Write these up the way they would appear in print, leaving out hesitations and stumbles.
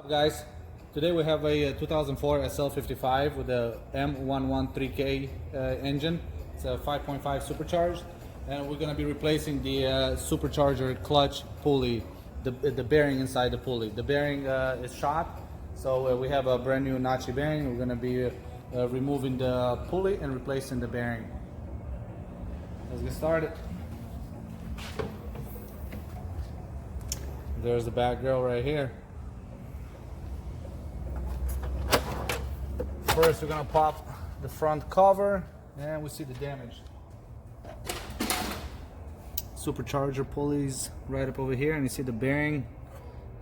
Guys, today we have a 2004 SL55 with a M113K engine. It's a 5.5 supercharged, and we're going to be replacing the supercharger clutch pulley, the bearing inside the pulley. The bearing is shot, so we have a brand new notchy bearing. We're going to be removing the pulley and replacing the bearing. Let's get started. There's the back grill right here. First, we're gonna pop the front cover, and we see the damage. Supercharger pulleys right up over here, and you see the bearing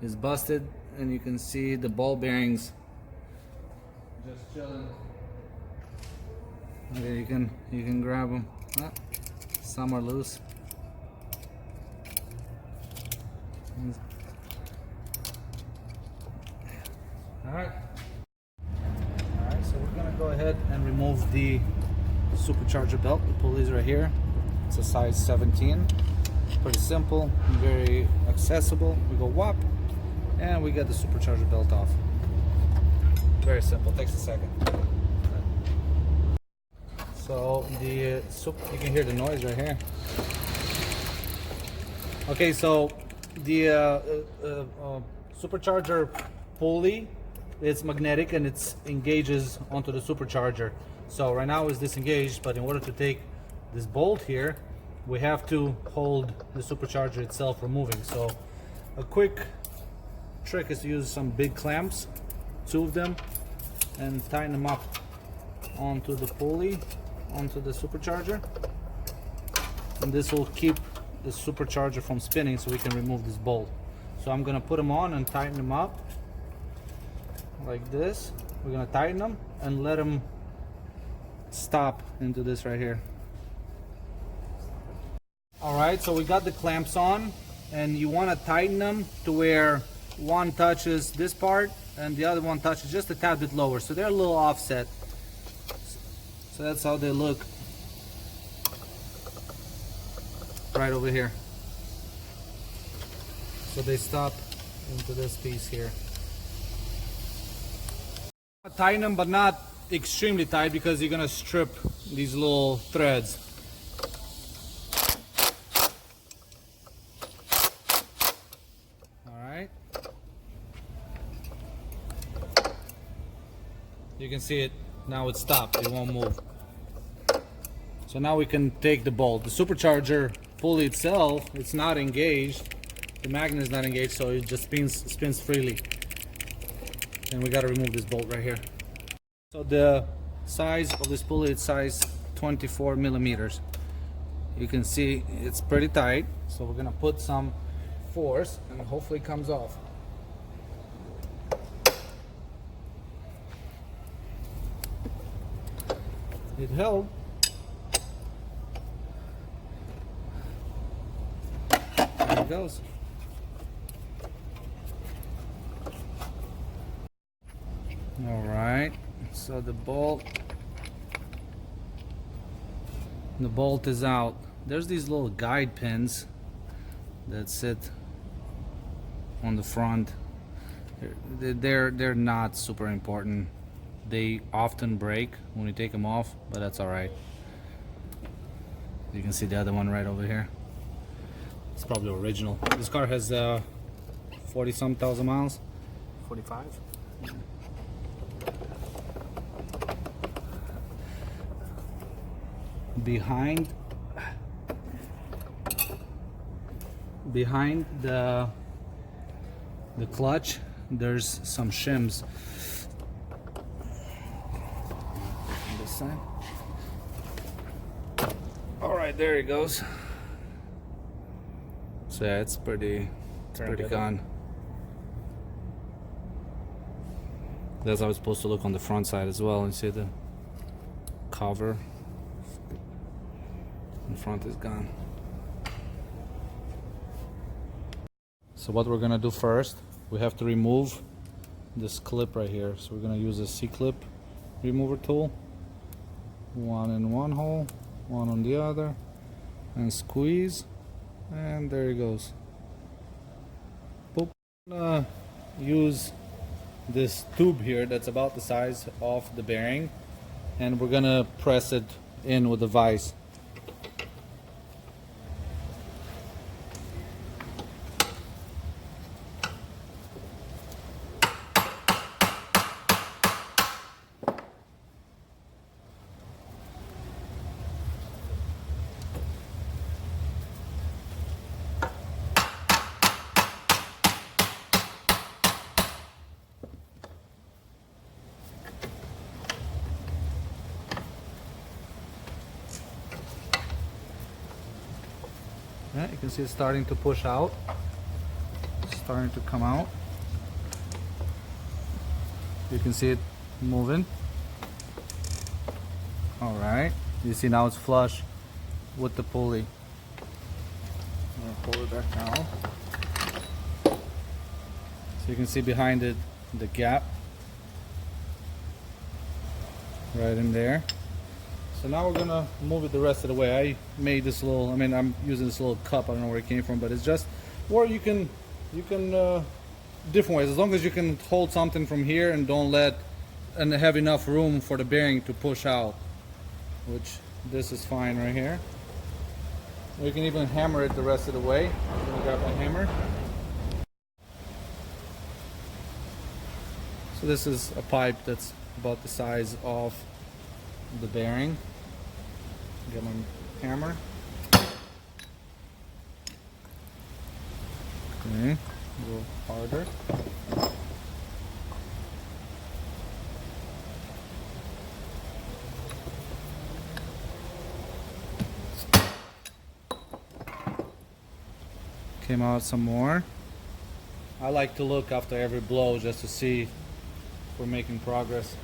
is busted, and you can see the ball bearings just chilling. Okay, you can grab them. Ah, some are loose. All right. So we're gonna go ahead and remove the supercharger belt. The pulley is right here. It's a size 17. Pretty simple, very accessible. We go whop, and we get the supercharger belt off. Very simple. Takes a second. So you can hear the noise right here. Okay, so the supercharger pulley, it's magnetic and it engages onto the supercharger. So right now it's disengaged, but in order to take this bolt here, we have to hold the supercharger itself removing. So a quick trick is to use some big clamps, 2 of them, and tighten them up onto the pulley, onto the supercharger. And this will keep the supercharger from spinning, so we can remove this bolt. So I'm gonna put them on and tighten them up like this. We're gonna tighten them and let them stop into this right here. All right, so we got the clamps on, and you want to tighten them to where one touches this part and the other one touches just a tad bit lower, so they're a little offset. So that's how they look right over here. So they stop into this piece here. Tighten them, but not extremely tight, because you're gonna strip these little threads. All right. You can see it now. It's stopped. It won't move. So now we can take the bolt. The supercharger pulley itself, it's not engaged. The magnet is not engaged, so it just spins freely. And we got to remove this bolt right here. So the size of this pulley is size 24 millimeters. You can see it's pretty tight, so we're gonna put some force and hopefully it comes off. It held. There it goes. All right, so the bolt is out. There's these little guide pins that sit on the front. They're not super important. They often break when you take them off, but that's all right. You can see the other one right over here. It's probably original. This car has 40-some thousand miles. 45. Behind the clutch, there's some shims. On this side. All right, there it goes. So yeah, it's pretty gone. That's how it's supposed to look on the front side as well. You see the cover. The front is gone. So what we're gonna do first, we have to remove this clip right here. So we're gonna use a C-clip remover tool. One in one hole, one on the other, and squeeze, and there it goes. Boop. Use this tube here that's about the size of the bearing, and we're gonna press it in with the vise. Yeah, you can see it's starting to push out. It's starting to come out. You can see it moving. All right. You see now it's flush with the pulley. I'm gonna pull it back now. So you can see behind it the gap right in there. So now we're gonna move it the rest of the way. I made this little, I'm using this little cup. I don't know where it came from, but it's just, or you can different ways. As long as you can hold something from here and don't let, and have enough room for the bearing to push out, which this is fine right here. Or you can even hammer it the rest of the way. I'm gonna grab my hammer. So this is a pipe that's about the size of the bearing. Get my hammer. Okay, a little harder. Came out some more. I like to look after every blow just to see if we're making progress.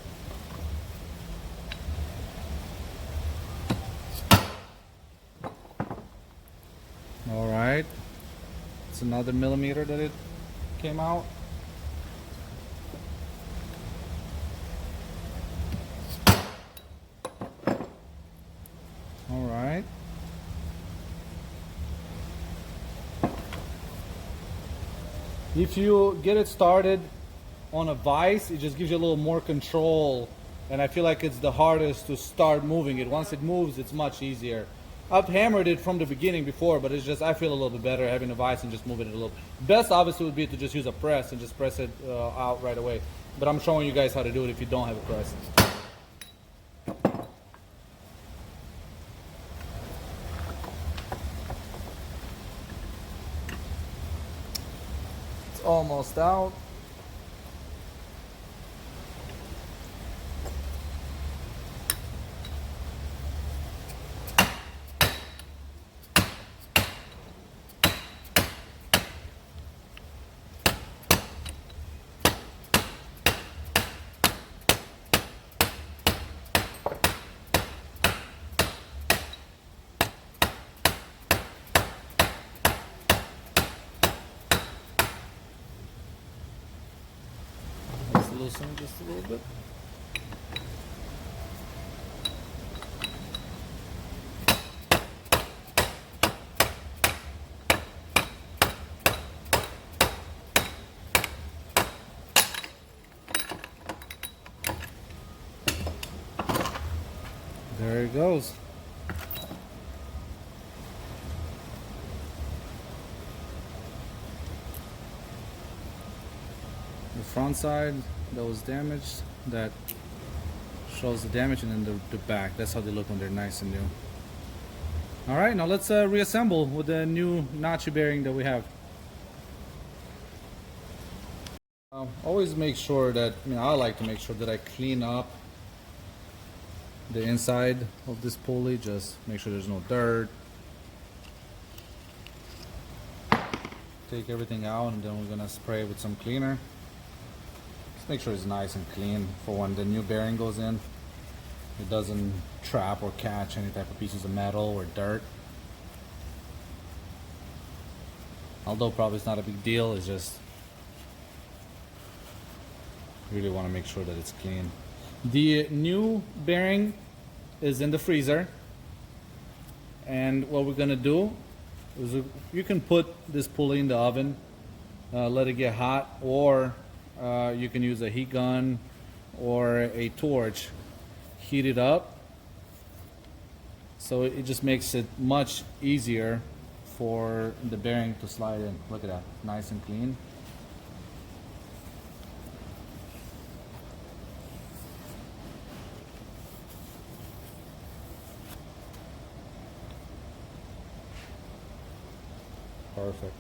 All right, it's another millimeter that it came out. All right. If you get it started on a vise, it just gives you a little more control, and I feel like it's the hardest to start moving it. Once it moves, it's much easier. I've hammered it from the beginning before, but it's just, I feel a little bit better having a vise and just moving it a little. Best obviously would be to just use a press and just press it out right away. But I'm showing you guys how to do it if you don't have a press. It's almost out. Loosen just a little bit. There it goes. The front side that was damaged, that shows the damage, and then the back, that's how they look when they're nice and new. All right, now let's reassemble with the new notch bearing that we have. Always make sure that, I like to make sure that I clean up the inside of this pulley, just make sure there's no dirt. Take everything out, and then we're gonna spray it with some cleaner. Make sure it's nice and clean for when the new bearing goes in. It doesn't trap or catch any type of pieces of metal or dirt. Although probably it's not a big deal, it's just really want to make sure that it's clean. The new bearing is in the freezer, and what we're gonna do is you can put this pulley in the oven, let it get hot, or you can use a heat gun or a torch, heat it up, so it just makes it much easier for the bearing to slide in. Look at that, nice and clean. Perfect.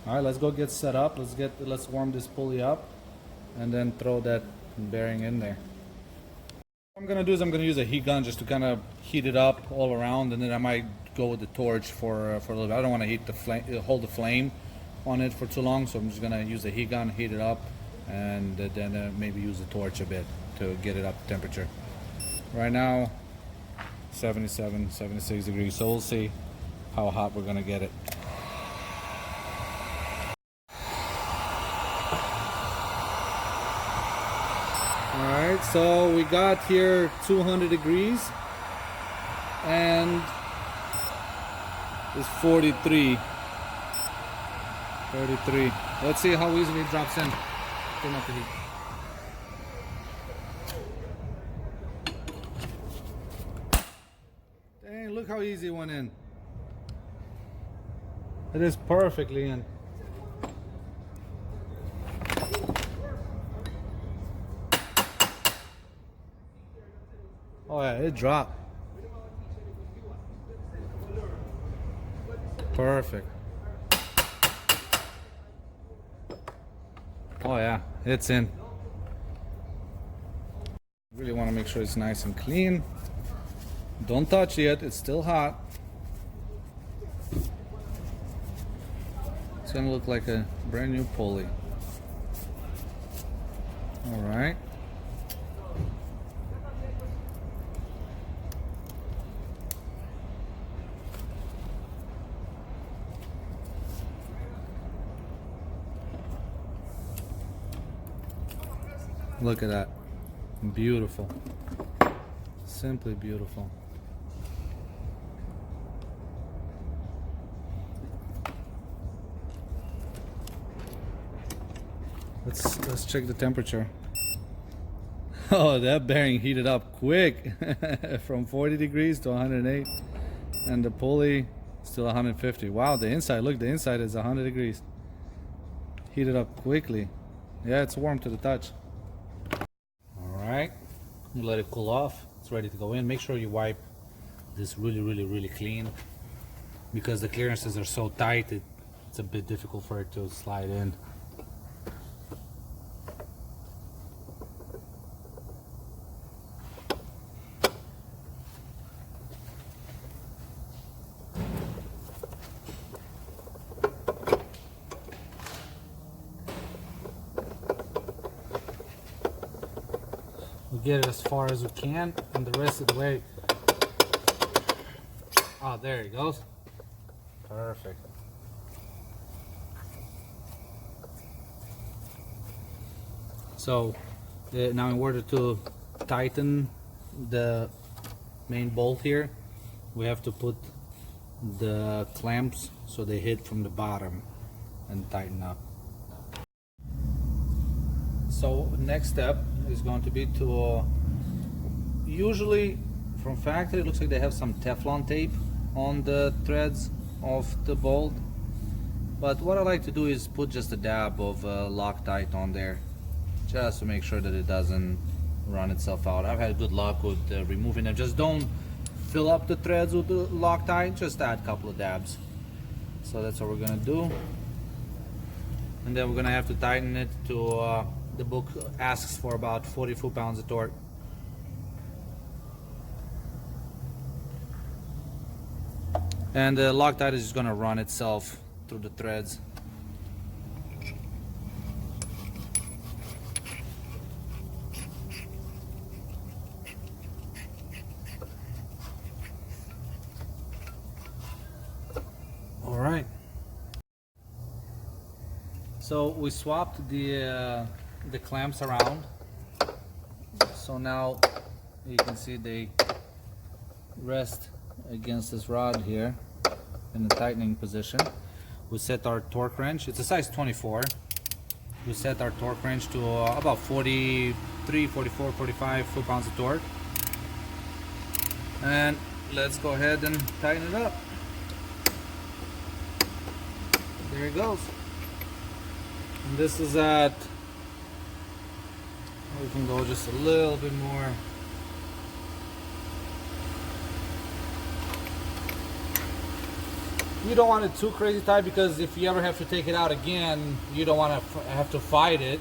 All right, let's go get set up. Let's warm this pulley up and then throw that bearing in there. What I'm gonna do is I'm gonna use a heat gun just to kind of heat it up all around, and then I might go with the torch for a little bit. I don't want to heat the flame, hold the flame on it for too long, so I'm just gonna use a heat gun, heat it up, and then maybe use the torch a bit to get it up to temperature. Right now, 77, 76 degrees, so we'll see how hot we're gonna get it. Alright, so we got here 200 degrees and it's 43. 33. Let's see how easily it drops in. Turn up the heat. Dang, look how easy it went in. It is perfectly in. Oh yeah, it dropped. Perfect. Oh yeah, it's in. Really want to make sure it's nice and clean. Don't touch it, it's still hot. It's gonna look like a brand new pulley. All right. Look at that. Beautiful. Simply beautiful. Let's check the temperature. Oh, that bearing heated up quick. From 40 degrees to 108. And the pulley still 150. Wow, the inside, look, the inside is 100 degrees. Heated up quickly. Yeah, it's warm to the touch. Alright, you let it cool off. It's ready to go in. Make sure you wipe this really clean, because the clearances are so tight it's a bit difficult for it to slide in. We get it as far as we can, and the rest of the way. Oh, there it goes. Perfect. So now in order to tighten the main bolt here, we have to put the clamps so they hit from the bottom and tighten up. So next step is going to be to usually from factory it looks like they have some Teflon tape on the threads of the bolt, but what I like to do is put just a dab of Loctite on there, just to make sure that it doesn't run itself out. I've had good luck with removing them. Just don't fill up the threads with the Loctite, just add a couple of dabs. So that's what we're gonna do, and then we're gonna have to tighten it to the book asks for about 40 foot-pounds of torque. And the Loctite is just going to run itself through the threads. All right. So we swapped the clamps around. So now you can see they rest against this rod here in the tightening position. We set our torque wrench. It's a size 24. we set our torque range to about 43, 44, 45 foot-pounds of torque. And let's go ahead and tighten it up. There it goes. And this is at, we can go just a little bit more. You don't want it too crazy tight, because if you ever have to take it out again, you don't want to have to fight it,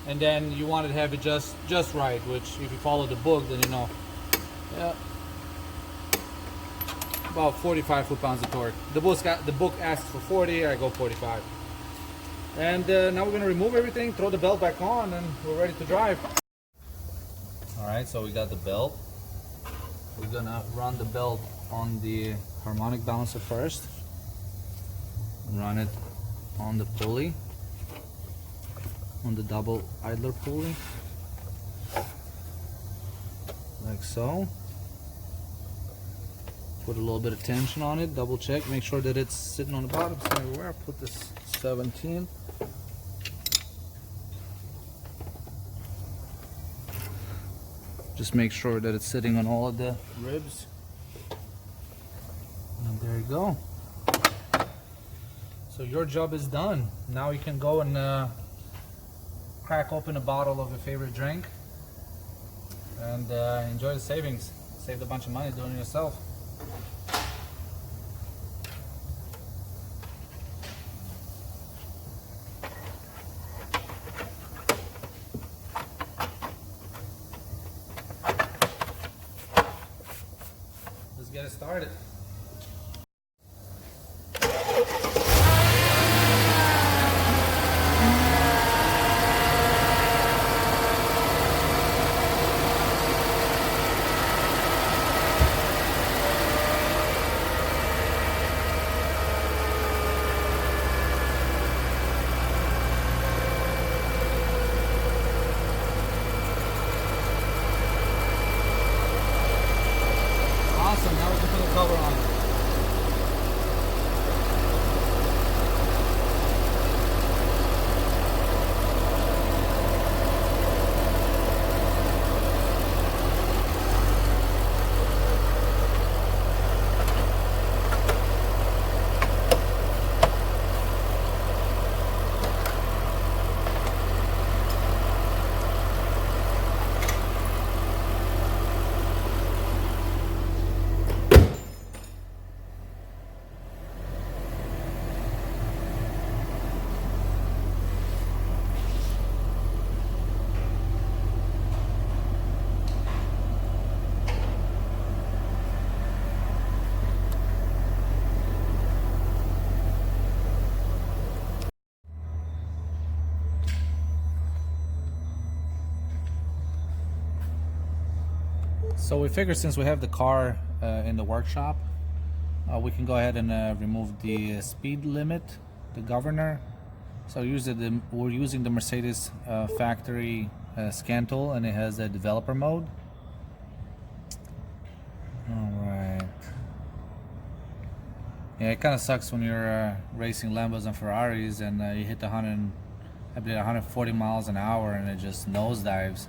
and then you want to have it just right, which if you follow the book, then you know. Yeah. About 45 foot-pounds of torque. The book asks for 40, I go 45. And now we're going to remove everything, throw the belt back on, and we're ready to drive. Alright, so we got the belt. We're going to run the belt on the harmonic balancer first. Run it on the pulley, on the double idler pulley, like so. Put a little bit of tension on it, double check, make sure that it's sitting on the bottom. So everywhere, I put this 17. Just make sure that it's sitting on all of the ribs. And there you go. So your job is done. Now you can go and crack open a bottle of your favorite drink and enjoy the savings. Saved a bunch of money doing it yourself. Let's get it started. Awesome, now we can put the cover on. So we figured since we have the car in the workshop, we can go ahead and remove the speed limit, the governor. So we're using the Mercedes factory scan tool, and it has a developer mode. Alright. Yeah, it kind of sucks when you're racing Lambos and Ferraris and you hit 140 miles an hour and it just nosedives.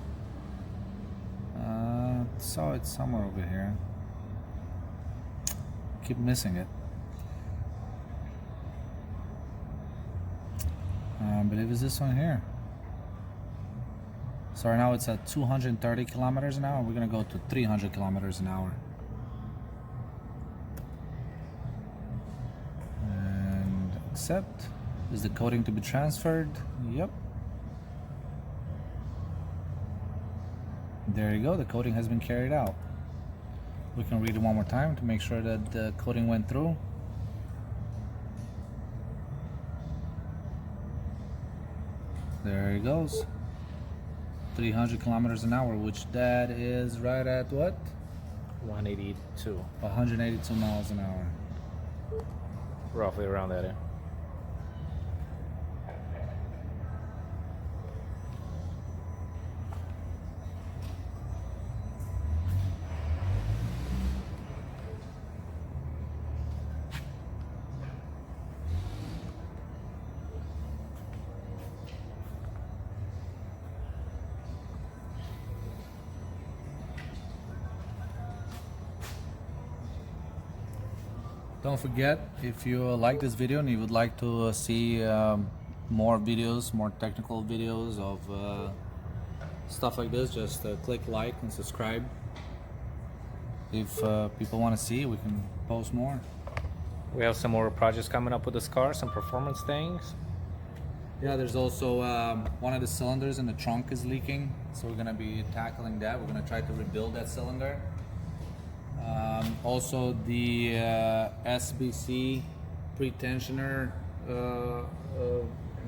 So it's somewhere over here. Keep missing it. I believe it's this one here. So right now it's at 230 kilometers an hour. We're gonna go to 300 kilometers an hour. And accept. Is the coating to be transferred? Yep. There you go, the coating has been carried out. We can read it one more time to make sure that the coating went through. There it goes. 300 kilometers an hour, which that is right at what? 182. 182 miles an hour. Roughly around that, yeah. Don't forget, if you like this video and you would like to see more videos, more technical videos of stuff like this, just click like and subscribe. If people want to see, we can post more. We have some more projects coming up with this car, some performance things. Yeah, there's also one of the cylinders in the trunk is leaking, so we're gonna be tackling that. We're gonna try to rebuild that cylinder. Also, the SBC pre-tensioner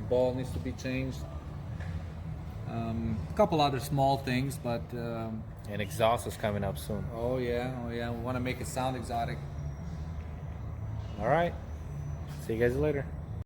ball needs to be changed. A couple other small things, but And exhaust is coming up soon. oh yeah, we want to make it sound exotic. All right. See you guys later.